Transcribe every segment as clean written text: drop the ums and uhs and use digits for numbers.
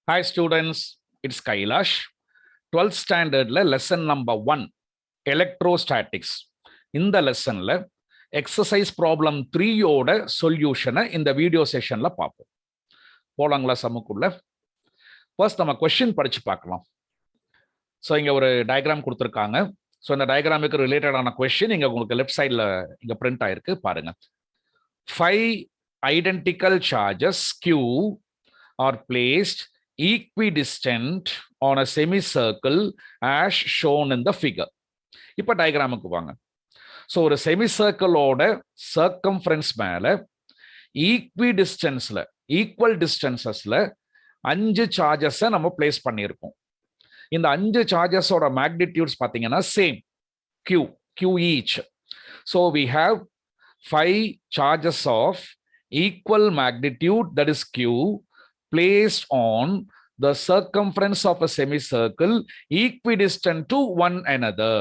Hi students, it's Kailash. 12th standard lesson number 1 electrostatics. இந்த லெசன்ல exercise problem 3 ஓட சொல்யூஷனை இந்த வீடியோ செஷன்ல பார்ப்போம். போலாங்களா சமுக்குள்ள? ஃபர்ஸ்ட் நம்ம கொஸ்டின் படிச்சு பார்க்கலாம். ஸோ இங்க ஒரு டயக்ராம் கொடுத்துருக்காங்க. ஸோ இந்த டயக்ராமுக்கு ரிலேட்டடான கொஸ்டின் இங்க உங்களுக்கு லெஃப்ட் சைடில் இங்க பிரிண்ட் ஆயிருக்கு பாருங்க. 5 identical charges Q are placed equidistant on a semicircle as shown in the figure. இப்போ டயக்ராமுக்கு வாங்க. ஸோ ஒரு செமிசர்க்கிளோட சர்க்கம்ஃபரன்ஸ் மேல ஈக்விடிஸ்டன்ஸ்ல ஈக்குவல் டிஸ்டன்சஸ்ல 5 சார்ஜஸை நம்ம பிளேஸ் பண்ணியிருக்கோம். இந்த 5 சார்ஜஸோட மேக்னிடியூட்ஸ் பார்த்தீங்கன்னா same Q each. So we have 5 charges of equal magnitude, that is Q, placed on the circumference of a semicircle equidistant to one another.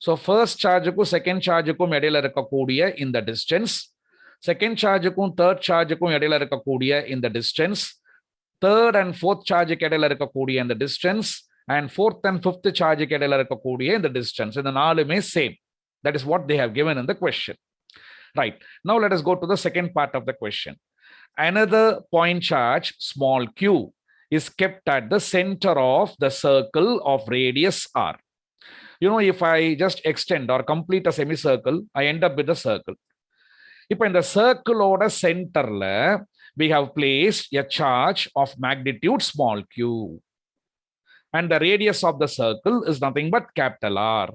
So first chargeக்கும் second chargeக்கும் இடையில இருக்கக்கூடிய இந்த distance, second chargeக்கும் third chargeக்கும் இடையில இருக்கக்கூடிய இந்த distance, third and fourth chargeக்கு இடையில இருக்கக்கூடிய இந்த distance, and fourth and fifth chargeக்கு இடையில இருக்கக்கூடிய இந்த distance. இந்த நாலுமே same. That is what they have given in the question. Right. Now let us go to the second part of the question. Another point charge, small q, is kept at the center of the circle of radius r. You know, if I just extend or complete a semicircle, I end up with a circle. If in the circle oda center la, we have placed a charge of magnitude small q. And the radius of the circle is nothing but capital R.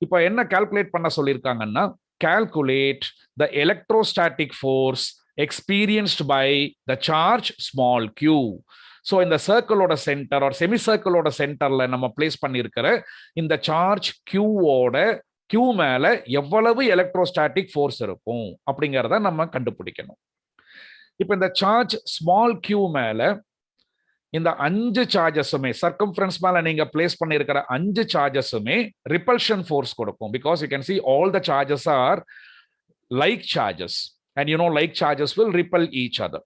இப்போ என்ன calculate பண்ண சொல்லியிருக்காங்கன்னா, calculate the electrostatic force experienced by the charge small q. So இந்த சர்க்கிளோட centre ஒரு செமிசர்க்கிளோட சென்டர்ல நம்ம place பண்ணியிருக்கிற இந்த சார்ஜ் கியூவோட கியூ மேல எவ்வளவு எலக்ட்ரோஸ்டாட்டிக் ஃபோர்ஸ் இருக்கும் அப்படிங்கிறத நம்ம கண்டுபிடிக்கணும். இப்போ இந்த சார்ஜ் ஸ்மால் கியூ மேல இந்த 5 சார்ஜஸுமே சர்க்கம்ஃபரன்ஸ் மேல நீங்க பிளேஸ் பண்ணியிருக்கிற 5 சார்ஜஸுமே ரிப்பல்ஷன் ஃபோர்ஸ் கொடுக்கும். Because you can see all the charges are like charges. And you know, like charges will repel each other.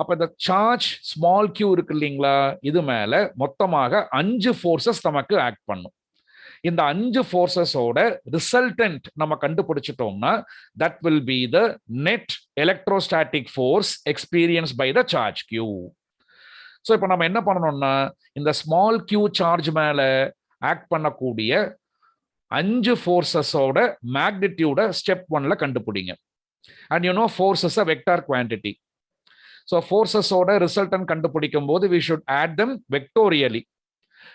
அப்ப இந்த சார்ஜ் ஸ்மால் கியூ இருக்கு இல்லைங்களா, இது மேல மொத்தமாக 5 ஃபோர்ஸஸ் நமக்கு ஆக்ட் பண்ணும். இந்த 5 ஃபோர்ஸஸோட ரிசல்டன்ட் நம்ம கண்டுபிடிச்சிட்டோம்னா that will be the net electrostatic force experience by the charge Q. So இப்போ நம்ம என்ன பண்ணணும்னா, இந்த ஸ்மால் கியூ சார்ஜ் மேல ஆக்ட் பண்ணக்கூடிய 5 ஃபோர்ஸஸோட மேக்னிடியூட ஸ்டெப் 1ல கண்டுபிடிங்க. And you know, force is a vector quantity. So forces oda resultant கண்டுபிடிக்கும் போது we should add them vectorially.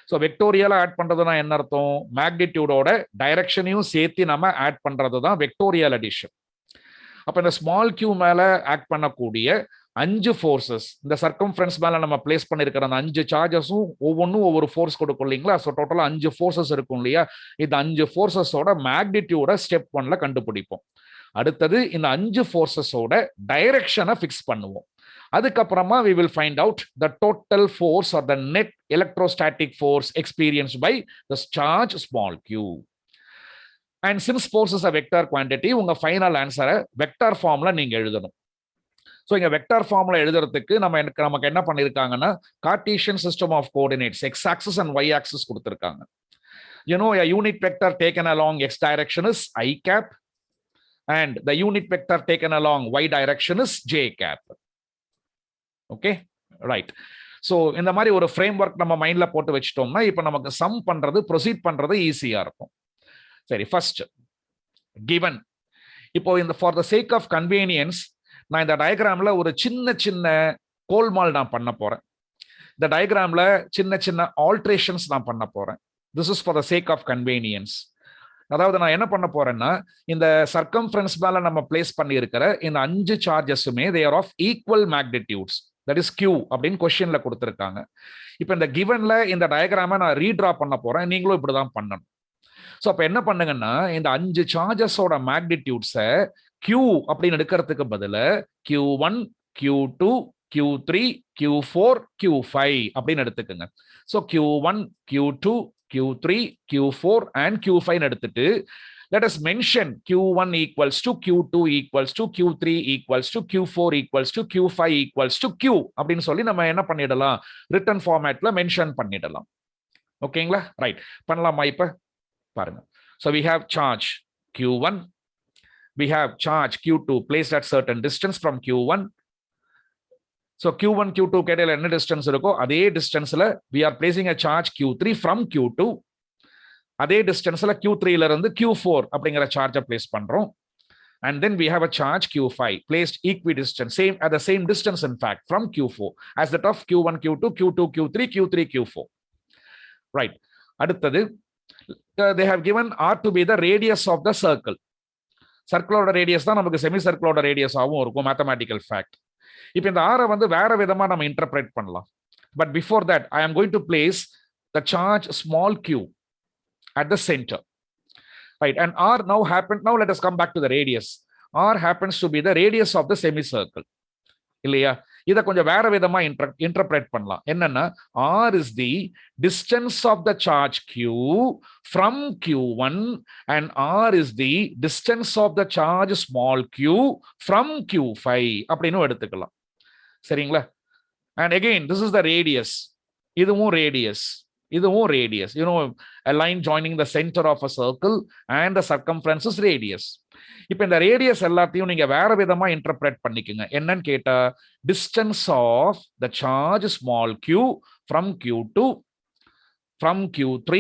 So vectorial add பண்றதுனா என்ன அர்த்தம், மேக்னிடியூடோட டைரக்ஷனையும் சேர்த்து நம்ம ஆட் பண்றது தான் வெக்டோரியல் அடிஷன். அப்ப இந்த ஸ்மால் கியூ மேல ஆக்ட் பண்ணக்கூடிய 5 ஃபோர்ஸஸ் இந்த சர்க்கம்ஃபரன்ஸ் மேல நம்ம பிளேஸ் பண்ணிருக்கிற அந்த 5 சார்ஜஸும் ஒவ்வொன்றும் ஒவ்வொரு ஃபோர்ஸ் கொடுக்கும் இல்லைங்களா. ஸோ டோட்டலா 5 ஃபோர்ஸஸ் இருக்கும் இல்லையா. இந்த 5 ஃபோர்ஸஸோட மேக்னிடியூட ஸ்டெப் 1ல கண்டுபிடிப்போம். அடுத்தது இந்த 5 ஃபோர்ஸஸோட டைரக்ஷனை ஃபிக்ஸ் பண்ணுவோம். அதுக்கப்புறமா we will find out the total force or the net electrostatic force experienced by the charge small q. And since force is a vector quantity, உங்க ஃபைனல் ஆன்சரை வெக்டார் ஃபார்ம்ல நீங்க எழுதணும். ஸோ இங்க வெக்டார் ஃபார்ம்ல எழுதுறதுக்கு நமக்கு என்ன பண்ணிருக்காங்கன்னா, Cartesian system of coordinates x axis and y axis கொடுத்திருக்காங்க. You know, a unit vector taken along x direction is I cap. And the unit vector taken along y direction is j cap. Okay, right. So இந்த மாதிரி ஒரு framework நம்ம மைண்ட்ல போட்டு வச்சிட்டோம்னா இப்போ நமக்கு சம் பண்றது ப்ரொசீட் பண்றது ஈஸியா இருக்கும். சரி, ஃபர்ஸ்ட் given. இப்போ இந்த for the sake of convenience நான் இந்த டயக்ராம்ல ஒரு சின்ன கோல்மால் நான் பண்ண போறேன். இந்த டயக்ராம்ல சின்ன ஆல்ட்ரேஷன்ஸ் நான் பண்ண போறேன். This is for the sake of convenience. அதாவது நான் என்ன பண்ண போறேன்னா, இந்த சர்க்கம்ஃபரன்ஸ் மேல நம்ம பிளேஸ் பண்ணி இருக்கிற இந்த 5 சார்ஜஸுமே they are of equal magnitudes, that is q அப்படின்னு கொஸ்டின்ல கொடுத்திருக்காங்க. இப்போ இந்த கிவன்ல இந்த டயக்ராமை நான் ரீட்ரா பண்ண போறேன். நீங்களும் இப்படிதான் பண்ணணும். ஸோ அப்ப என்ன பண்ணுங்கன்னா, இந்த 5 சார்ஜஸோட மேக்னிடியூட்ஸை q அப்படின்னு எடுக்கிறதுக்கு பதில q1, q2, q3, q4, q5 அப்படின்னு எடுத்துக்கோங்க. So q1, q2, Q3, Q4 and Q5 எடுத்துட்டு let us mention Q1 equals to Q2 equals to Q3 equals to Q4 equals to Q5 equals to Q அப்படின்னு சொல்லி நம்ம என்ன பண்ணிடலாம், return ஃபார்மேட்ல mention பண்ணிடலாம். ஓகேங்களா? ரைட், பண்ணலாமா? இப்ப பாருங்க. So we have charge Q1, we have charge Q2 placed at certain distance from Q1. So Q1 Q2 இடையில என்ன டிஸ்டன்ஸ் இருக்கோ அதே டிஸ்டன்ஸ்ல we are placing a charge Q3 from Q2. அதே டிஸ்டன்ஸ்ல Q3 ல இருந்து Q4 அப்படிங்கிற சார்ஜை பிளேஸ் பண்றோம். And then we have a charge Q5 placed equidistant, same at the same distance in fact from Q4 as that of Q1 Q2 Q2 Q3 Q3 Q4. Right. அடுத்தது they have given R to be the radius of the circle. சர்க்கிளோட radius தான் நமக்கு semi சர்க்கிளோட radius ஆகும் இருக்கும், mathematical fact. இப்போ இந்த ஆரை வந்து வேற விதமா நம்ம இன்டர்பிரேட் பண்ணலாம். But before that I am going to place the charge small q at the center, right? And R now let us come back to the radius. R happens to be the radius of the semicircle, இல்லையா? இத கொஞ்சம் வேற விதமா interpret பண்ணலாம். என்னன்னா, R is the distance of the charge Q from Q1 and R is the distance of the charge small q from Q5 அப்படின்னு எடுத்துக்கலாம். சரிங்களா? And again, this is the radius. இதுவும் radius. இதுவும் radius. You know, a line joining the center of a circle and the circumference is radius. இப்போ இந்த radius எல்லாத்தையும் நீங்க வேற விதமா இன்டர்பிரேட் பண்ணிக்கங்க. என்னன்னு கேட்டா, distance of the charge small q from Q2, from Q3,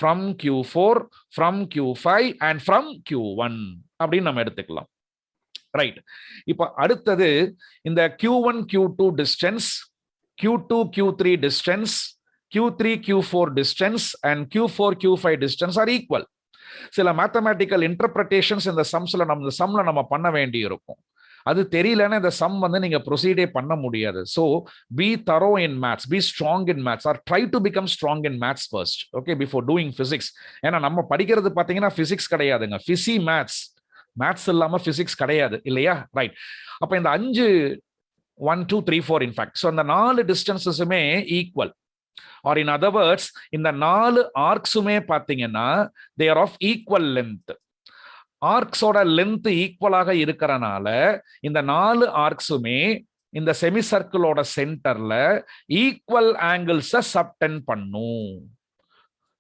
from Q4, from Q5 and from Q1 அப்படின்னு நம்ம எடுத்துக்கலாம். ரைட். இப்போ அடுத்தது இந்த Q1 Q2 distance, Q2 Q3 distance, Q3 Q4 distance and Q4 Q5 distance are equal. சில mathematical interpretations இந்த சம்ல நம்ம பண்ண வேண்டி இருக்கும். அது தெரியலன்னா இந்த சம் வந்து நீங்க ப்ரொசீடே பண்ண முடியாது. So be thorough in maths, be strong in maths or try to become strong in maths first, okay, before doing physics. ஏன்னா நம்ம படிக்கிறது பார்த்தீங்கன்னா பிசிக்ஸ் கிடையாதுங்க, பிசி மேத்ஸ். மேத்ஸ் இல்லாம பிசிக்ஸ் கிடையாது, இல்லையா? ரைட். அப்ப இந்த 5 1 2 3 4 இன்ஃபேக்ட், ஸோ அந்த 4 டிஸ்டன்சஸுமே equal. Or in other words, இந்த 4 ஆர்க்ஸுமே பாத்தீங்கன்னா they are of equal length. ஆர்க்ஸோட லென்த் ஈக்குவலாக இருக்கிறனால இந்த 4 ஆர்க்ஸுமே இந்த செமி சர்க்கிளோட சென்டர்ல ஈக்குவல் ஆங்கிள்ஸை சப்டெண்ட் பண்ணும்.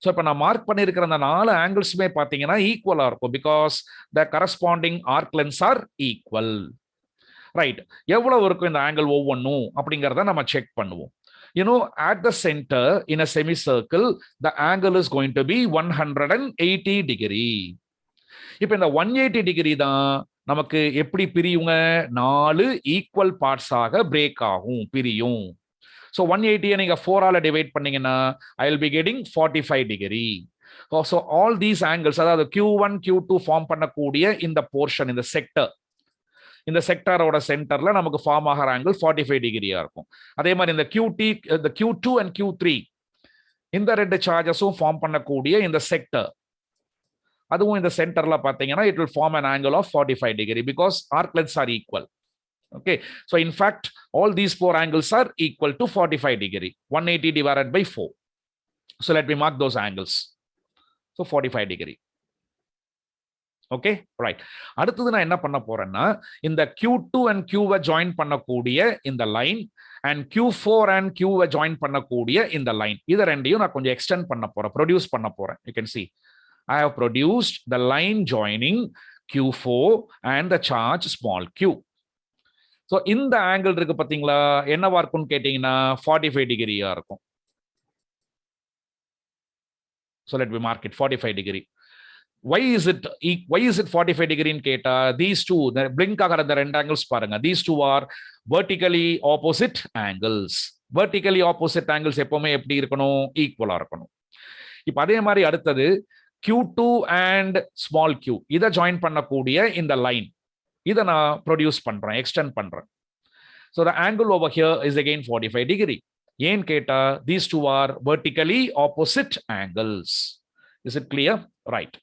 ஸோ இப்போ நான் மார்க் பண்ணியிருக்கிற அந்த 4 ஆங்கிள்ஸுமே பார்த்தீங்கன்னா ஈக்குவலா இருக்கும், because the corresponding arc lengths are equal. Right. எவ்வளவு இருக்கும் இந்த ஆங்கிள் ஒவ்வொன்றும் அப்படிங்கிறத நம்ம செக் பண்ணுவோம். You know, at the center in a semicircle, the angle is going to be 180 degree. இப்போ இந்த 180 டிகிரி தான் நமக்கு எப்படி பிரியுங்க, 4 ஈக்குவல் பார்ட்ஸ் ஆக பிரேக் ஆகும், பிரியும். ஸோ 180 நீங்க 4 ஆல டிவைட் பண்ணீங்கன்னா I will be getting 45 degree. So all these angles, அதாவது Q1 Q2 ஃபார்ம் பண்ணக்கூடிய இந்த போர்ஷன், இந்த செக்டர், இந்த செக்டாரோட சென்டர்ல நமக்கு ஃபார்ம் ஆகிற ஆங்கிள் 45 டிகிரியா இருக்கும். அதே மாதிரி இந்த Q2 and Q3 இந்த 2 சார்ஜஸும் ஃபார்ம் பண்ணக்கூடிய இந்த செக்டர், அதுவும் இந்த சென்டர்ல பாத்தீங்கன்னா it will form an angle of 45 degree because arc lengths are equal. Okay, so in fact all these 4 angles are equal to 45 degree. 180 divided by 4. So let me mark those angles. So 45 degree. Okay, right. அடுத்தது நான் என்ன பண்ண போறேன்னா, இந்த Q2 and Q-வை join பண்ணக்கூடிய இந்த line and Q4 and Q-வை ஜாயின் பண்ணக்கூடிய இந்த லைன், இதை ரெண்டையும் நான் கொஞ்சம் எக்ஸ்டெண்ட் பண்ண போறேன், ப்ரொடியூஸ் பண்ண போறேன். You can see I have produced the line joining Q4 and the charge small q. So இந்த ஆங்கிள் இருக்கு பாத்தீங்களா, என்னவா இருக்கும்னு கேட்டீங்கன்னா 45 டிகிரியா இருக்கும். So let me mark it 45 degree. Why is it 45 degree in கேட்டா, these two, the blink ஆகிற இந்த 2 angles பாருங்க, these two are vertically opposite angles. Vertically opposite angles எப்பவுமே எப்படி இருக்கணும், ஈக்குவலா இருக்கணும். இப்போ அதே மாதிரி அடுத்தது Q2 and small q, இதை ஜாயின் பண்ணக்கூடிய இந்த லைன், இதை நான் ப்ரொடியூஸ் பண்றேன், எக்ஸ்டெண்ட் பண்றேன். So the angle over here is again 45 degree. ஏன் கேட்டா, these two are vertically opposite angles. Is it clear? Right.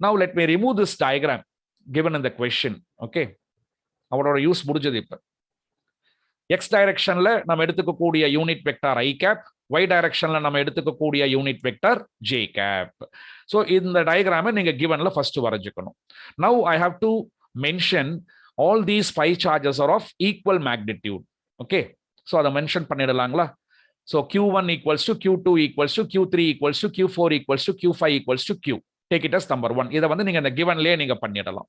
Now let me remove this diagram given in the question. Okay, அவரோட use முடிஞ்சது. இப்ப x டைரக்ஷன்ல நம்ம எடுத்துக்கக்கூடிய unit vector i cap, y directionல நம்ம எடுத்துக்கக்கூடிய unit vector j cap. So இந்த டயகிராமை நீங்க givenல ஃபர்ஸ்ட் வரைஞ்சுக்கணும். Now I have to mention all these 5 charges are of equal magnitude. Okay, so அதை mention பண்ணிடலாங்களா? So q1 equals to q2 equals to q3 equals to q4 equals to q5 equals to q. Take it as number 1. இதை வந்து நீங்க இந்த givenலயே நீங்க பண்ணிடலாம்.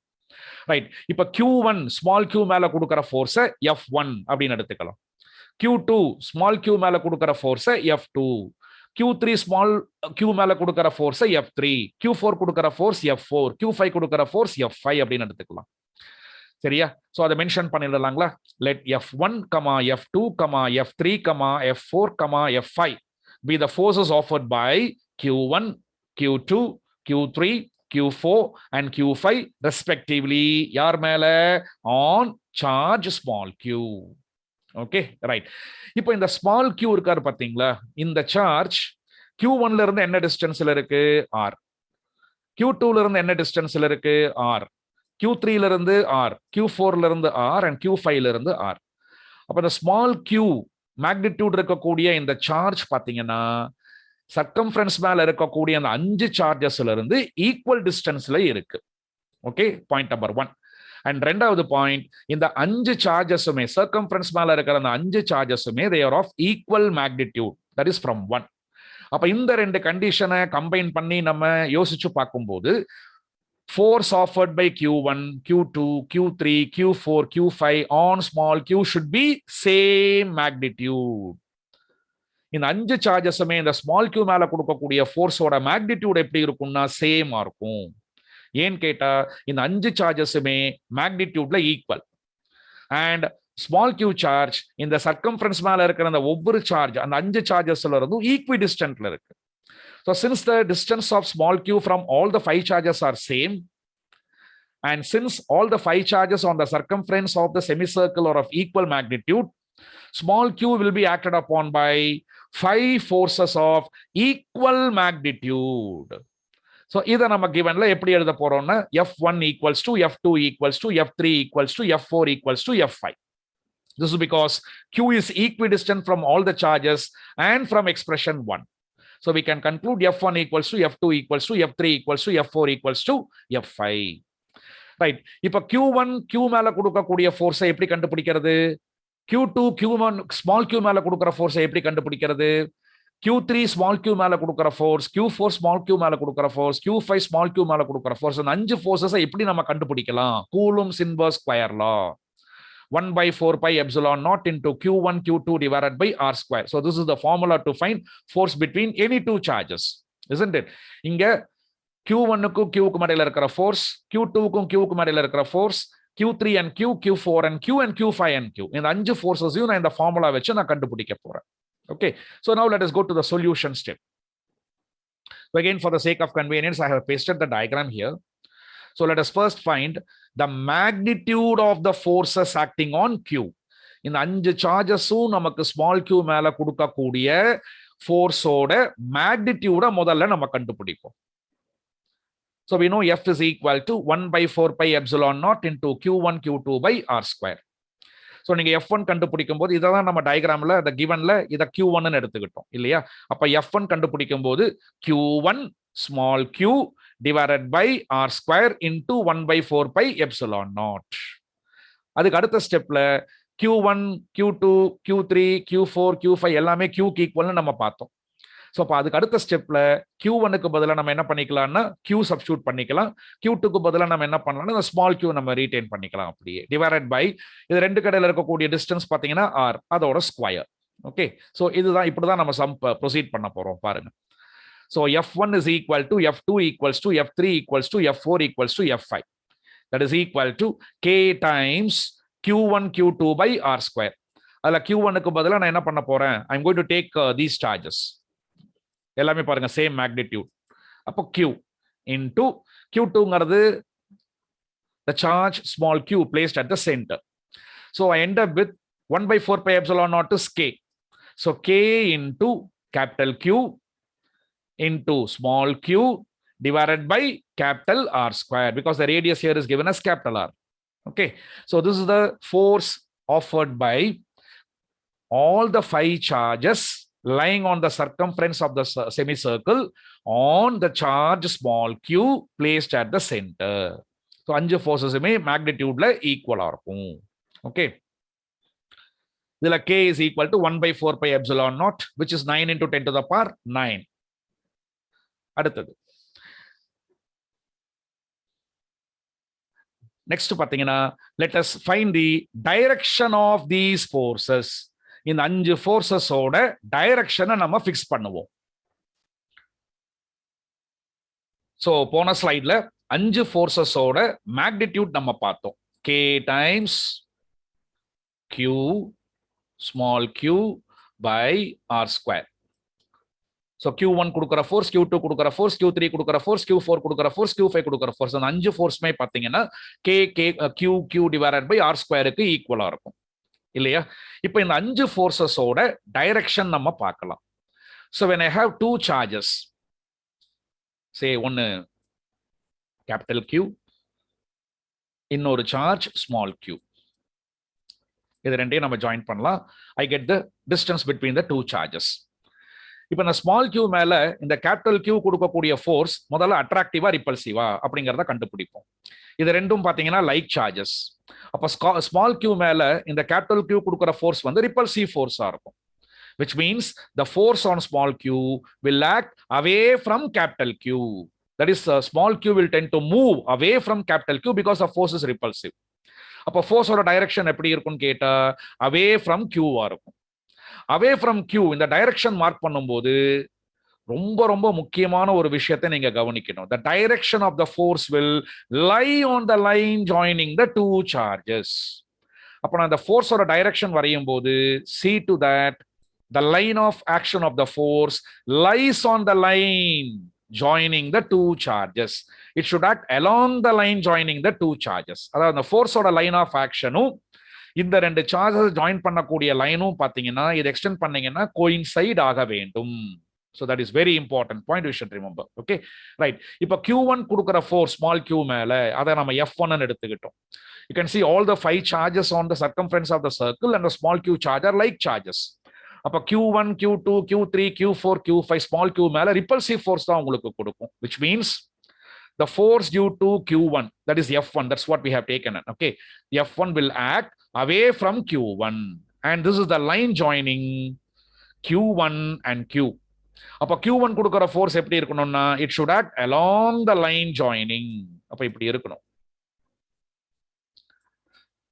Right, இப்ப q1 small q மேல கொடுக்கிற ஃபோர்ஸை f1 அப்படின்னு எடுத்துக்கலாம். q2 ஸ்மால் q மேல கொடுக்கிற ஃபோர்ஸை f2, q3 ஸ்மால் q மேல கொடுக்கிற ஃபோர்ஸை f3, q4 கொடுக்கிற ஃபோர்ஸ் f4, q5 கொடுக்கிற ஃபோர்ஸ் f5 அப்படின்னு எடுத்துக்கலாம். சரியா? சோ அதை mention பண்ணிடலாங்களா? let f1, f2, f3, f4, f5 be the forces offered by q1, q2, q3, q4 and q5 respectively. யார் மேல? on charge small q. Okay, right. இப்போ இந்த small q இருக்காரு பாத்தீங்களா? இந்த சார்ஜ் q1 ல இருந்து என்ன டிஸ்டன்ஸ்ல இருக்கு? r. q2 ல இருந்து என்ன டிஸ்டன்ஸ்ல இருக்கு? r. q3 ல இருந்து r, q4 ல இருந்து r and q5 ல இருந்து r. அப்ப இந்த ஸ்மால் q மேக்னிடியூட் இருக்கக்கூடிய இந்த சார்ஜ் பாத்தீங்கன்னா சர்க்கம்ஃபரன்ஸ் மேல இருக்கக்கூடிய அந்த 5 சார்ஜஸ்ல இருந்து ஈக்குவல் டிஸ்டன்ஸ்ல இருக்கு. Okay, point number 1. அண்ட் ரெண்டாவது பாயிண்ட், இந்த 5 சார்ஜஸுமே சர்க்கம்ஃபரன்ஸ் மேல இருக்கிற அந்த 5 சார்ஜஸுமே they are of equal magnitude, that is from 1. அப்ப இந்த ரெண்டு கண்டிஷனை கம்பைன் பண்ணி நம்ம யோசிச்சு பார்க்கும்போது force offered by q1, q2, q3, q4, q5 on small q should be same magnitude. இந்த 5 சார்ஜஸுமே இந்த ஸ்மால் q மேல கொடுக்கக்கூடிய ஃபோர்ஸோட மேக்னிடியூட் எப்படி இருக்கும்னா சேமா இருக்கும். ஏன்னு கேட்டா இந்த 5 சார்ஜஸுமே மேக்னிடியூட்ல equal. And small q charge இந்த சர்க்கம்ஃபரன்ஸ் மேல இருக்கிற அந்த ஒவ்வொரு சார்ஜ் அந்த 5 சார்ஜஸ்ல இருந்தும் ஈக்வி டிஸ்டன்ட்ல இருக்கு. So since the distance of small q from all the 5 charges are same, and since all the 5 charges on the circumference of the semicircle are of equal magnitude, small q will be acted upon by 5 forces of equal magnitude. So இதை நம்ம givenல எப்படி எழுத போறோம்னா f1 equals to f2 equals to f3 equals to f4 equals to f5. This is because q is equidistant from all the charges and from expression 1. So we can conclude f1 equals to f2 equals to f3 equals to f4 equals to f5. Right, இப்ப q1 q மேல கொடுக்கக்கூடிய ஃபோர்ஸை எப்படி கண்டுபிடிக்கிறது? q2 q1 small q மேல கொடுக்கிற ஃபோர்ஸை எப்படி கண்டுபிடிக்கிறது? q3 ஸ்மால் q மேல கொடுக்கிற ஃபோர்ஸ், q4 ஸ்மால் q மேல கொடுக்கிற ஃபோர்ஸ், q5 ஸ்மால் q மேல கொடுக்கிற ஃபோர்ஸ், அந்த 5 ஃபோர்ஸஸை எப்படி நம்ம கண்டுபிடிக்கலாம்? Coulomb's inverse square law. 1 by 4 pi epsilon naught into q1 q2 divided by r square. So this is the formula to find force between any two charges, isn't it? இங்க q1 க்கும் q க்கும் இடையில இருக்கிற force, q2 க்கும் q க்கும் இடையில இருக்கிற force, q3 and q, q4 and q and q5 and q. இந்த 5 ஃபோர்ஸஸையும் நான் இந்த ஃபார்முலா வச்சு நான் கண்டுபிடிக்க போறேன். Okay, so now let us go to the solution step. So again, for the sake of convenience, I have pasted the diagram here. So let us first find the magnitude of the forces acting on q. இந்த 5 சார்ஜஸும் நமக்கு small q மேல கொடுக்கக்கூடிய ஃபோர்ஸோட மேக்னிடியூட முதல்ல நம்ம கண்டுபிடிப்போம். So we know F is equal to 1 by 4 pi epsilon naught into q1 q2 by r square. So நீங்க F1 கண்டுபிடிக்கும் போது இதான் நம்ம டயகிராம்ல அந்த givenல இத q1 ன்னு எடுத்துக்கிட்டோம் இல்லையா? அப்ப F1 கண்டுபிடிக்கும் போது q1 small q divided by r square into 1 by 4 pi epsilon naught. அதுக்கு அடுத்த ஸ்டெப்ல q1 q2 q3 q4 q5 எல்லாமே q க்கு ஈக்குவல்னு நம்ம பார்த்தோம். சோ அப்ப அதுக்கு அடுத்த ஸ்டெப்ல q1 க்கு பதிலா நம்ம என்ன பண்ணிக்கலாம்னா q சப்ஸ்டிட்யூட் பண்ணிக்கலாம். q2 க்கு பதிலா நம்ம என்ன பண்ணலாம்னா இந்த ஸ்மால் q நம்ம ரீடைன் பண்ணிக்கலாம் அப்படியே. டிவைடட் பை இது ரெண்டு கடையில இருக்கக்கூடிய டிஸ்டன்ஸ் பாத்தீங்கன்னா r, அதோட ஸ்கொயர். ஓகே, சோ இதுதான் இப்படிதான் நம்ம சம் ப்ரொசீட் பண்ண போறோம் பாருங்க. So f1 is equal to f2 equals to f3 equals to f4 equals to f5. That is equal to k times q1 q2 by r square. அதுல q1 க்கு பதிலா நான் என்ன பண்ண போறேன்? I'm going to take these charges. எல்லாமே பாருங்க same magnitude. அப்போ q into q2ங்கிறது the charge small q placed at the center. So I end up with 1 by 4 pi epsilon naught is k. So k into capital Q into small q divided by capital R square, because the radius here is given as capital R. Okay, so this is the force offered by all the 5 charges lying on the circumference of the semicircle on the charge small q placed at the center. So 5 forces-உமே magnitude-ல equal-ஆ இருக்கும். Okay. இதுல k is equal to 1 by 4 pi epsilon naught, which is 9 into 10 to the power 9. அடுத்தது next பாத்தீங்கன்னா, let us find the direction of these forces. இந்த 5 forces-ஓட direction-அ நம்ம fix பண்ணுவோம். So போன ஸ்லைட்ல 5 forces-ஓட magnitude நம்ம பார்த்தோம். k times q small q by r square. So Q1 கொடுக்கிற force, Q2 கொடுக்கிற ஃபோர்ஸ், Q3 கொடுக்கிற ஃபோர்ஸ், Q4 கொடுக்கிற ஃபோர்ஸ், Q5 கொடுக்கிற ஃபோர்ஸ். அந்த 5 ஃபோர்ஸ்மே பாத்தீங்கன்னா Q divided by R ஸ்கொயருக்கு ஈக்குவலா இருக்கும் இல்லையா? இப்போ இந்த 5 ஃபோர்ஸஸோட டைரக்ஷன் நம்ம பார்க்கலாம். So when I have two charges, say ஒன்னு capital Q, இன்னொரு சார்ஜ் small q. இது ரெண்டையும் நம்ம ஜாயின் பண்ணலாம். I get the distance between the two charges. இப்போ நான் ஸ்மால் கியூ மேல இந்த கேபிட்டல் கியூ கொடுக்கக்கூடிய ஃபோர்ஸ் முதல்ல அட்ராக்டிவா ரிப்பல்சிவா அப்படிங்கறத கண்டுபிடிப்போம். இது ரெண்டும் பாத்தீங்கன்னா லைக் சார்ஜஸ். அப்ப ஸ்மால் கியூ மேல இந்த கேபிட்டல் கியூ கொடுக்கிற ஃபோர்ஸ் வந்து ரிப்பல்சிவ் ஃபோர்ஸா இருக்கும். which means the force on small q will act away from capital Q. That is, small q will tend to move away from capital Q because the force is repulsive. அப்ப ஃபோர்ஸோட direction எப்படி இருக்கும்னு கேட்டா away from Q ஆ இருக்கும். away from Q இந்த direction mark பண்ணும்போது ரொம்ப ரொம்ப முக்கியமான ஒரு விஷயத்தை நீங்க கவனிக்கணும். The direction of the force will lie on the line joining the two charges. அப்ப நான் இந்த ஃபோர்ஸோட டைரக்ஷன் வரையும் போது see to that the line of action of the force lies on the line joining the two charges. It should act along the line joining the two charges. அதாவது அந்த ஃபோர்ஸோட line of ஆக்ஷனும் இந்த ரெண்டு charges join பண்ணக்கூடிய லைனும் பாத்தீங்கன்னா இது extend பண்ணீங்கன்னா coincide ஆக வேண்டும். So that is very important point we should remember. Okay, right. இப்போ Q1 கொடுக்கிற ஃபோர்ஸ் ஸ்மால் q மேல அதை நம்ம F1 ன்னு எடுத்துக்கிட்டோம். You can see all the 5 charges on the circumference of the circle and the small q charge are like charges. அப்ப Q1, Q2, Q3, Q4, Q5 small q மேல repulsive force தான் உங்களுக்கு கொடுக்கும். Which means the force due to Q1, that is F1, that's what we have taken. Okay, F1 will act away from Q1 and this is the line joining Q1 and Q. அப்ப Q1 கொடுக்கிற force எப்படி இருக்கணும்னா it should act along the line joining. அப்ப இப்படி இருக்கணும்.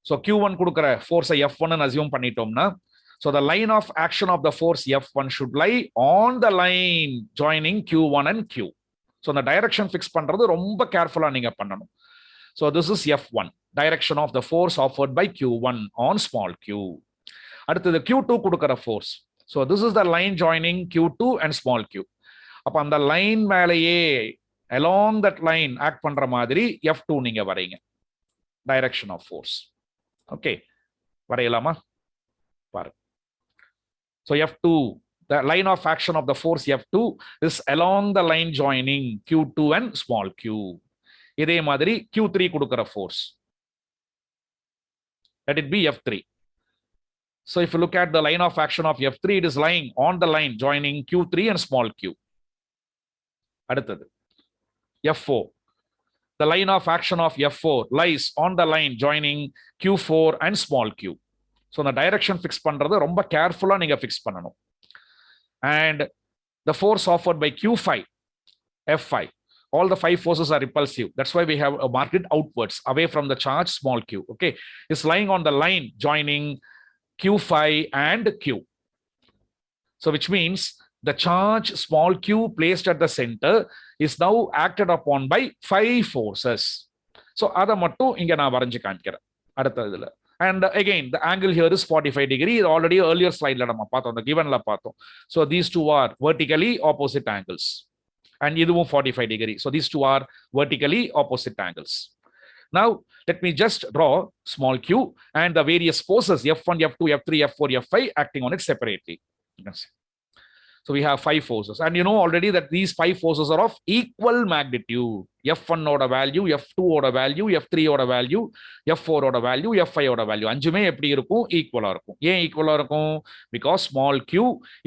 So Q1 கொடுக்கிற ஃபோர்ஸை F1 ன்னு அசியூம் பண்ணிட்டோம்னா so the line of action of the force F1 should lie on the line joining Q1 and Q. So the direction fix பண்றது ரொம்ப கேர்ஃபுல்லா நீங்க பண்ணணும். So this is F1, direction of the force offered by Q1 on small q. அடுத்தது Q2 கொடுக்கிற force. So this is the line joining Q2 and small q. அப்ப அந்த line மேலேயே along that line ஆக்ட் பண்ற மாதிரி F2 நீங்க வரைங்க. Direction of force. Okay, வரையலாமா? பாருங்க. So F2, the line of action of the force F2 is along the line joining Q2 and small q. இதே மாதிரி Q3 கொடுக்கிற force. Let it be F3. So if you look at the line of action of F3, it is lying on the line joining Q3 and small q. அடுத்தது F4. The line of action of F4 lies on the line joining Q4 and small q. So the direction fix பண்றது ரொம்ப கேர்ஃபுல்லா நீங்க fix பண்ணணும். And the force offered by Q5, F5, all the 5 forces are repulsive. That's why we have marked it outwards, away from the charge small q. Okay, it's lying on the line joining Q5 and Q. So which means the charge small q placed at the center is now acted upon by 5 forces. So அதை மட்டும் இங்க நான் வரைஞ்சு காமிக்கிறேன் அடுத்ததுல. And again, the angle here is 45 degrees. Already earlier slide la nama paathom, the given la paathom. So these two are vertically opposite angles. And iduvum 45 degrees. So these two are vertically opposite angles. Now, let me just draw small q and the various forces F1, F2, F3, F4, F5 acting on it separately. You can see. So we have 5 forces. And you know already that these 5 forces are of equal magnitude. F1 oda value, F2 oda value, F3 oda value, F4 oda value, F5 oda value. அஞ்சுமே எப்படி இருக்கும்? ஈக்குவலா இருக்கும். ஏன் ஈக்குவலா இருக்கும்? Because small q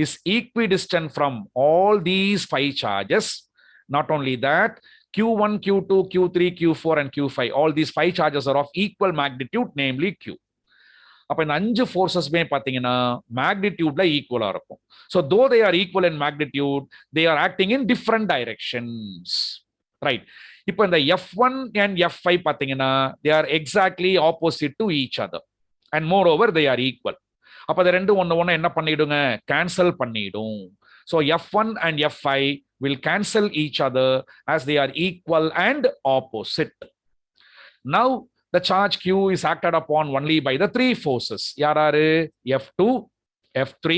is equidistant from all these 5 charges. Not only that, Q1, Q2, Q3, Q4 and Q5, all these 5 charges are of equal magnitude, namely Q. அப்ப இந்த 5 ஃபோர்ஸஸ்மே பாத்தீங்கன்னா மேக்னிடியூட்ல ஈக்குவலா இருக்கும். So though they are equal in magnitude, they are acting in different directions. Right. இப்போ இந்த F1 and F5 பாத்தீங்கன்னா they are exactly opposite to each other. And moreover, they are equal. அப்ப இந்த ரெண்டு ஒண்ணு என்ன பண்ணிடுங்க? கேன்சல் பண்ணிடும். So F1 and F5 will cancel each other as they are equal and opposite. Now the charge Q is acted upon only by the 3 forces. Yararu? F2, F3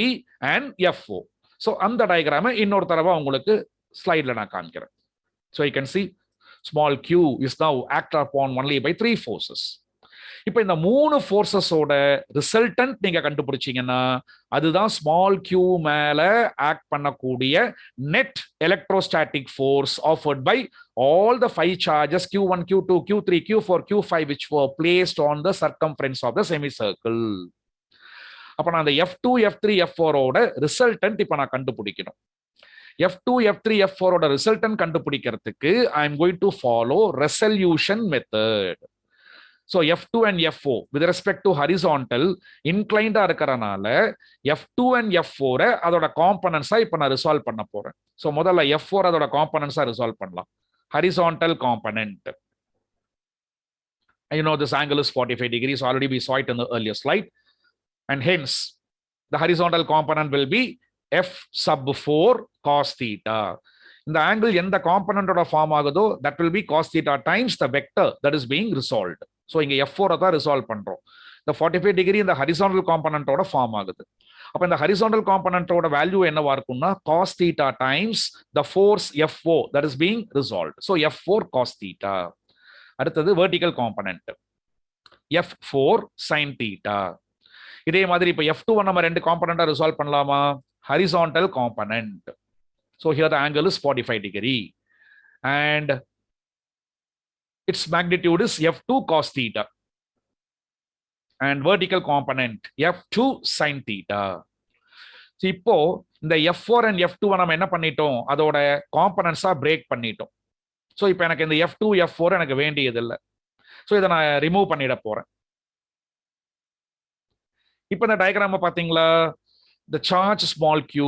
and F4. So அந்த diagram இன்னொரு தடவை உங்களுக்கு ஸ்லைட்ல நான் காமிக்கிறேன். So you can see small q is now acted upon only by 3 forces. இப்போ இந்த 3 ஃபோர்ஸஸோட resultant நீங்க கண்டுபிடிச்சீங்கன்னா அதுதான் ஸ்மால் q மேல ஆக்ட் பண்ணக்கூடிய net electrostatic force offered by all the 5 charges Q1, Q2, Q3, Q4, Q5 which were placed on the circumference of the semicircle. அப்ப நான் அந்த F2, F3, F4 ஓட ரிசல்டன்ட் இப்ப நான் கண்டுபிடிக்கணும். F2, F3, F4 ஓட ரிசல்டன்ட் கண்டுபிடிக்கிறதுக்கு I am going to follow resolution method. So F2 and F4 with respect to horizontal inclined இருக்கறனால F2 and F4 அதோட காம்போனன்ட்ஸா இப்ப நான் ரிசால்வ் பண்ண போறேன். So முதல்ல F4 அதோட காம்போனன்ட்ஸா ரிசால்வ் பண்ணலாம். Horizontal component. You know this angle is 45 degrees. Already we saw it in the earlier slide. And hence the horizontal component will be F sub 4 cos theta. இந்த angle எந்த காம்பனண்டோட form ஆகுதோ that will be cos theta times the vector that is being resolved. So இங்க F4 தான் resolve பண்றோம். இந்த 45 degree இந்த horizontal காம்பனண்டோட form ஆகுது. அப்ப இந்த ஹரிசாண்டல் காம்பனண்டோட வேல்யூ என்னவா இருக்கும்னா cos theta times the force F4 that is being resolved. So F4 cos theta. அடுத்தது vertical component F4 sin theta. இதே மாதிரி இப்ப F2 நம்ம ரெண்டு காம்பனண்டா ரிசால்வ் பண்ணலாமா? horizontal component. So here the angle is 45 degree and its magnitude is F2 cos theta and vertical component F2 sin theta. So இப்போ இந்த F4 and F2 நம்ம என்ன பண்ணிட்டோம்? அதோட காம்பனன்ட்ஸா பிரேக் பண்ணிட்டோம். So இப்போ எனக்கு இந்த F2 F4 எனக்கு வேண்டியது இல்லை. So இதை நான் ரிமூவ் பண்ணிட போறேன். இப்போ இந்த டயக்ராம் பாத்தீங்களா? The charge small q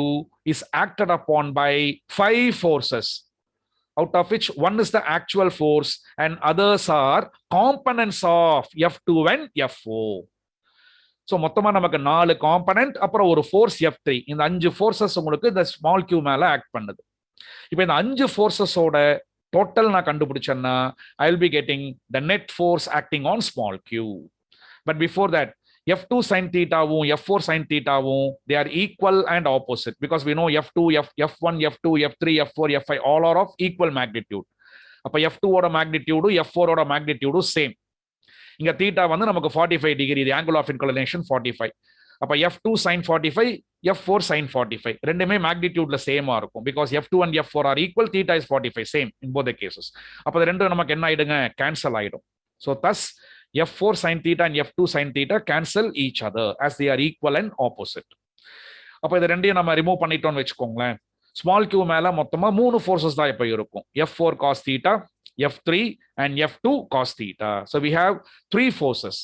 is acted upon by 5 forces, out of which one is the actual force and others are components of F2 and F4. So மொத்தமா நமக்கு 4 காம்பனன்ட் அப்புறம் ஒரு ஃபோர்ஸ் F3. இந்த 5 ஃபோர்ஸஸ் உங்களுக்கு இந்த small q மேல act பண்ணுது. இப்போ இந்த 5 ஃபோர்ஸஸோட டோட்டல் நான் கண்டுபிடிச்சேன்னா I will be getting the net force acting on small q. But before that F2 sin theta F4 sin theta they are equal and opposite because we know F2, F1, F2, F3, F4, F5 all are of equal magnitude. அப்ப F2 ஓட magnitude F4 ஓட magnitude same. இங்க theta வந்து நமக்கு 45 degree, the angle of inclination 45. அப்ப F2 sin 45, F4 sin 45 ரெண்டுமே magnitudeல சேமா இருக்கும் because F2 and F4 are equal, theta is 45 same in both the cases. அப்ப இது ரெண்டும் நமக்கு என்ன ஆயிடுங்க? கேன்சல் ஆயிடும். So thus F4 sin theta and F2 sin theta cancel each other as they are equal and opposite. அப்ப இது ரெண்டையும் நம்ம ரிமூவ் பண்ணிட்டோம்னு வெச்சுக்கோங்களேன். ஸ்மால் q மேல மொத்தமா 3 ஃபோர்சஸ் தான் இப்ப இருக்கும். F4 cos theta, F3 and F2 cos theta. So we have 3 forces.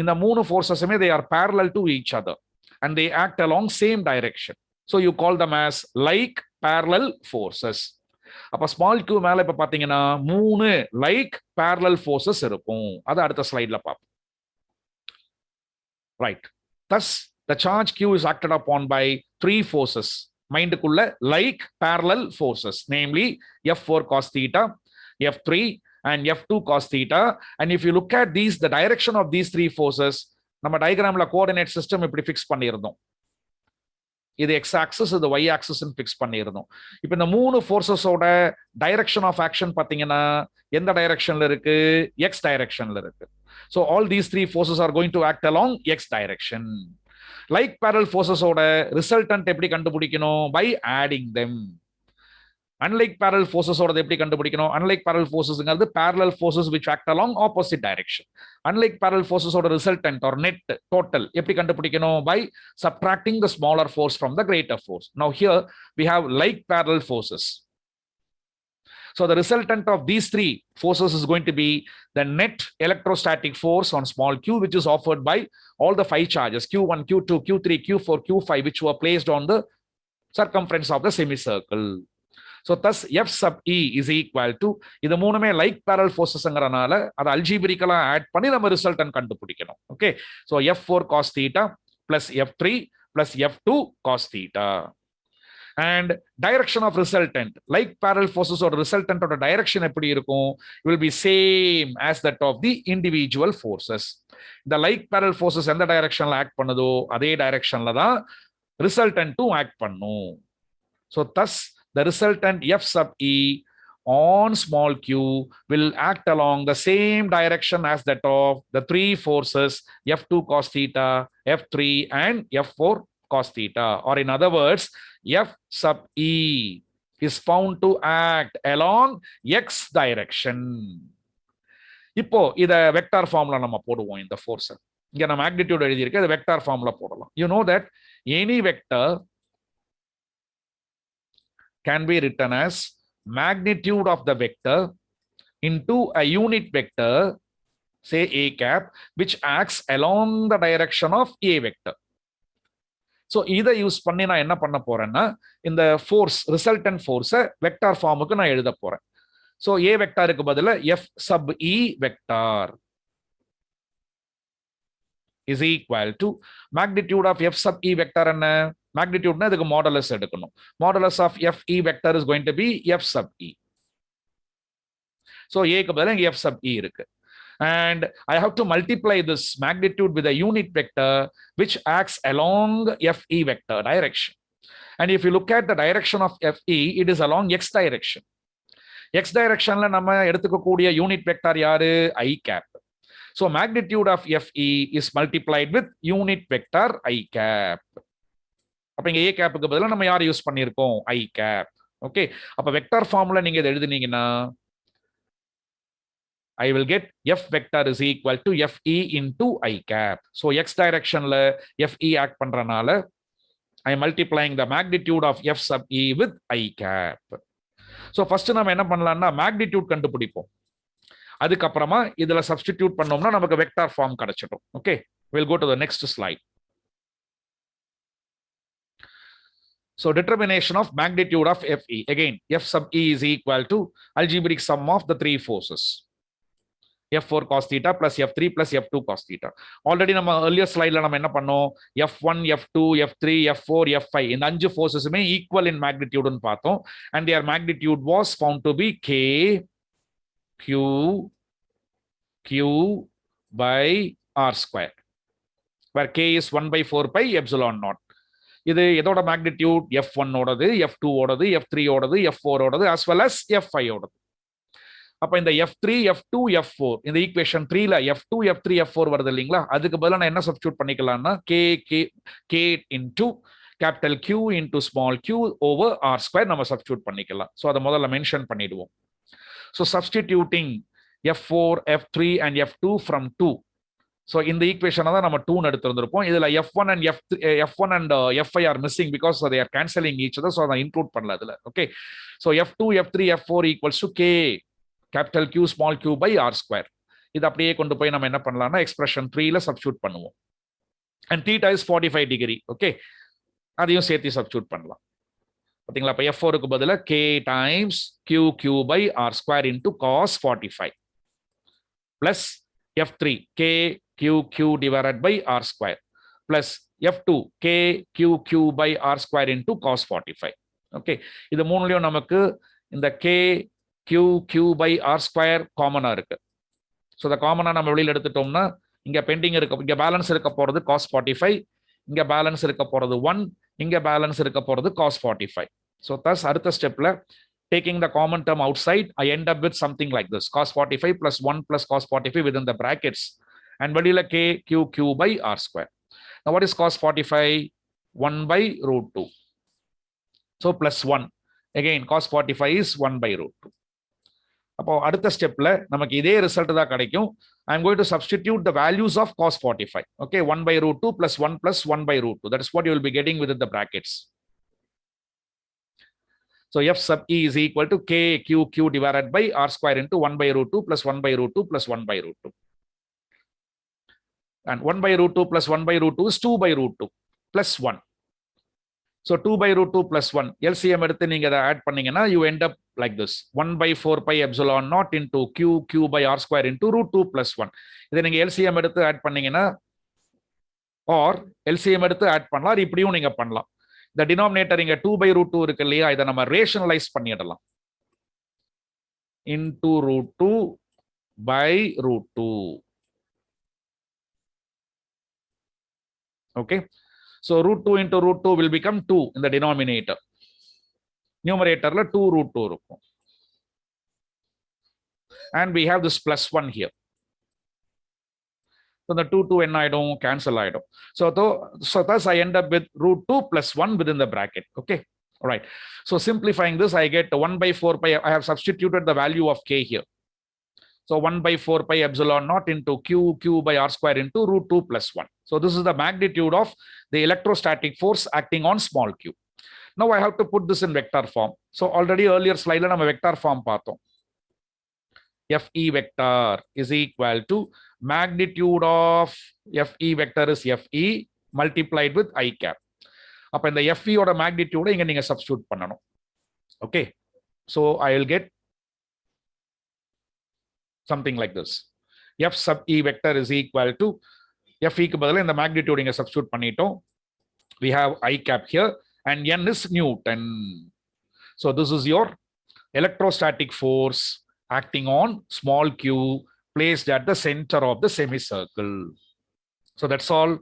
இந்த 3 ஃபோர்சஸுமே they are parallel to each other and they act along same direction. So you call them as like parallel forces. அப்ப small q மேல இப்ப பாத்தீங்கன்னா 3 like parallel forces இருக்கும். அது அடுத்த ஸ்லைட்ல பாப்போம். Right. Thus the charge q is acted upon by 3 forces. மைண்டுக்குள்ள like parallel forces, namely F4 cos theta, F3 and F2 cos theta. And if you look at these, the direction of these 3 forces, நம்ம டயகிராம்ல coordinate system இப்படி fix பண்ணியிருந்தோம். இது x axis, இது y axis fix பண்ணியிருந்தோம். இப்போ இந்த 3 ஃபோர்ஸஸோட direction of action பாத்தீங்கன்னா எந்த டைரக்ஷன்ல இருக்கு? x டைரக்ஷன்ல இருக்கு. So all these 3 forces are going to act along x direction. Like parallel ஃபோர்ஸஸோட ரிசல்டன்ட் எப்படி கண்டுபிடிக்கணும்? By adding them. Unlike parallel ஃபோர்ஸஸோட எப்படி கண்டுபிடிக்கணும்? அன்லைக் பேரல் ஃபோர்ஸஸ்ங்கிறது parallel forces which act along opposite direction. Unlike parallel ஃபோர்ஸஸோட ரிசல்டன்ட் or net total எப்படி கண்டுபிடிக்கணும்? By subtracting the smaller force from the greater force. Now here we have like parallel forces. So the resultant of these three forces is going to be the net electrostatic force on small q, which is offered by all the 5 charges q1, q2, q3, q4, q5, which were placed on the circumference of the semicircle. So thus F sub E is equal to, இது மூணுமே like barrel ஃபோர்ஸஸ்ங்கறனால அதை அல்ஜீப்ரிக்கலா add பண்ணி நம்ம resultant கண்டுபிடிக்கணும். Okay, so F4 cos theta plus F3 plus F2 cos theta. And direction of resultant, like parallel forces or resultant or direction எப்படி இருக்கும்? Will be same as that of the individual forces. The like parallel forces எந்த டைரக்ஷன்ல act பண்ணுதோ அதே டைரக்ஷன்ல தான் ரிசல்டன்ட்டும் act பண்ணும். So thus the resultant F sub E on small q will act along the same direction as that of the three forces F2 cos theta, F3 and F4 cos theta. Or in other words, F sub E is found to act along x direction. இப்போ இத vector ஃபார்ம்ல நம்ம போடுவோம். இந்த force இங்க நம்ம magnitude எழுதி இருக்கு, அது வெக்டார் ஃபார்ம்ல போடலாம். You know that any vector can be written as magnitude of the vector into a unit vector, say a cap, which acts along the direction of a vector. So இதை use பண்ணி நான் என்ன பண்ண போறேன்னா, இந்த force resultant ஃபோர்ஸை vector ஃபார்முக்கு நான் எழுத போறேன். ஸோ ஏ வெக்டாருக்கு பதிலா F sub E vector is equal to magnitude of f sub e vector என்ன? magnitude இதுக்கு modulus எடுக்கணும். modulus of f e vector is going to be f sub e. So a க்கு பதிலா இங்க f sub e இருக்கு. And I have to multiply this magnitude with a unit vector which acts along f e vector direction. And if you look at the direction of f e, it is along x direction. x directionல நம்ம எடுத்துக்கக்கூடிய unit vector யாரு? I cap. So magnitude of FE is multiplied with unit vector I cap. அப்ப இங்க A கேப்புக்கு பதிலா நம்ம யார் use பண்ணிருக்கோம்? I cap. Okay, அப்ப வெக்டார் ஃபார்முலா நீங்க இதை எழுதுனீங்கன்னா I will get F vector is equal to FE into I cap. So x directionல FE act பண்றனால I am multiplying the magnitude of F sub E with I cap. So first நம்ம என்ன பண்ணலாம்னா magnitude கண்டுபிடிப்போம். அதுக்கப்புறமா இதுல substitute பண்ணோம்னா நமக்கு vector form கிடைச்சிடும். Okay, we'll go to the next slide. So determination of magnitude of FE. Again, F sub E is equal to algebraic sum of the three forces. F4 cos theta plus F3 plus F2 cos theta. Already நம்ம earlier slideல நம்ம என்ன பண்ணோம்? F1, F2, F3, F4, F5 இந்த அஞ்சு forcesமே equal in magnitude ன்னு பார்த்தோம். And their magnitude was found to be K Q by R square, where K is 1 by 4 pi epsilon naught. இது எதோட magnitude? F1 ஓடது, F2 ஓடது, F3 ஓடது, F4 ஓடது, as well as F5 ஓடது. அப்ப இந்த F3, F2, F4 இந்த equation 3ல F2, F3, F4 வருது இல்லைங்களா? அதுக்கு பதிலா நான் என்ன சப்ஸ்டிட்யூட் பண்ணிக்கலாம்னா K into capital Q into small q over R square நம்ம சப்ஸ்டிட்யூட் பண்ணிக்கலாம். ஸோ அதை முதல்ல மென்ஷன் பண்ணிடுவோம். So substituting F4, F3 and F2 from 2. So in the equation தான் நம்ம 2 எடுத்துருப்போம். இதுல F1 and F5 are missing because they are cancelling each other. So அதை include பண்ணல அதுல. Okay. So F2, F3, F4 equals to K capital Q small q by R square. இது அப்படியே கொண்டு போய் நம்ம என்ன பண்ணலாம்னா எக்ஸ்பிரஷன் 3ல சப்ஸ்டிட்யூட் பண்ணுவோம். And theta is 45 degree. Okay. அதையும் சேர்த்து சப்ஸ்டிட்யூட் பண்ணலாம். பாத்தீங்களா? அப்ப F4 க்கு பதிலா K times Q by R square into cos 45 plus F3 Q divided by R square plus F2 Q by R square into cos 45. Okay, இது மூணுலயும் நமக்கு இந்த Q by R square காமனா இருக்கு. ஸோ இந்த காமனா நம்ம வெளியில் எடுத்துட்டோம்னா இங்க பெண்டிங் இருக்க, இங்க பேலன்ஸ் இருக்க போறது cos 45, இங்க பேலன்ஸ் இருக்க போறது 1, இங்க பேலன்ஸ் இருக்க போறது cos 45. So thus அடுத்த ஸ்டெப்ல taking the common term outside, I end up with something like this: cos 45 plus 1 plus cos 45 within the brackets, and வெளியில Q by R square. Now what is cos 45? 1 by root 2. So plus 1. Again, cos 45 is 1 by root 2. அப்போ அடுத்த ஸ்டெப்ல நமக்கு இதே result தான் கிடைக்கும். I am going to substitute the values of cos 45. Okay, 1 by root 2 plus 1 plus 1 by root 2. That is what you will be getting within the brackets. So f sub e is equal to k q divided by r square into 1 by root 2 plus 1 by root 2 plus 1 by root 2. And 1 by root 2 plus 1 by root 2 is 2 by root 2 plus 1. So 2 by root 2 plus 1. LCM எடுத்து நீங்க அதை add பண்ணீங்கன்னா you end up like this. 1 by 4 pi epsilon naught into q by r square into root 2 plus 1. இதை நீங்க LCM எடுத்து add பண்ணீங்கன்னா or LCM எடுத்து add பண்ணலாம், இப்படியும் நீங்க பண்ணலாம். இந்த denominator இங்க 2 by root 2 இருக்கு இல்லையா, இதை நம்ம rationalize பண்ணிடலாம். Into root 2 by root 2. Okay. So root 2 into root 2 will become 2 in the denominator. Numerator la 2 root 2 இருக்கும். And we have this plus 1 here. So the 2 என்ன ஆயிடும், cancel ஆயிடும். So thus I end up with root 2 plus 1 within the bracket. Okay. All right. So simplifying this, I get 1 by 4 pi. I have substituted the value of k here. So 1 by 4 pi epsilon naught into q by r square into root 2 plus 1. So this is the magnitude of the electrostatic force acting on small q. Now I have to put this in vector form. So already earlier slide la nama vector form பார்த்தோம். Fe vector is equal to magnitude of Fe vector is Fe multiplied with I cap. அப்ப இந்த Fe ஓட magnitude இங்க நீங்க substitute பண்ணணும். Okay. So I will get something like this. F sub E vector is equal to Fe க்கு பதிலா இந்த magnitude இங்க substitute பண்ணிட்டோம். We have I cap here and N is Newton. So this is your electrostatic force acting on small q placed at the center of the semicircle. So that's all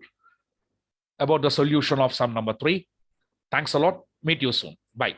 about the solution of sum number 3. Thanks a lot. Meet you soon. Bye.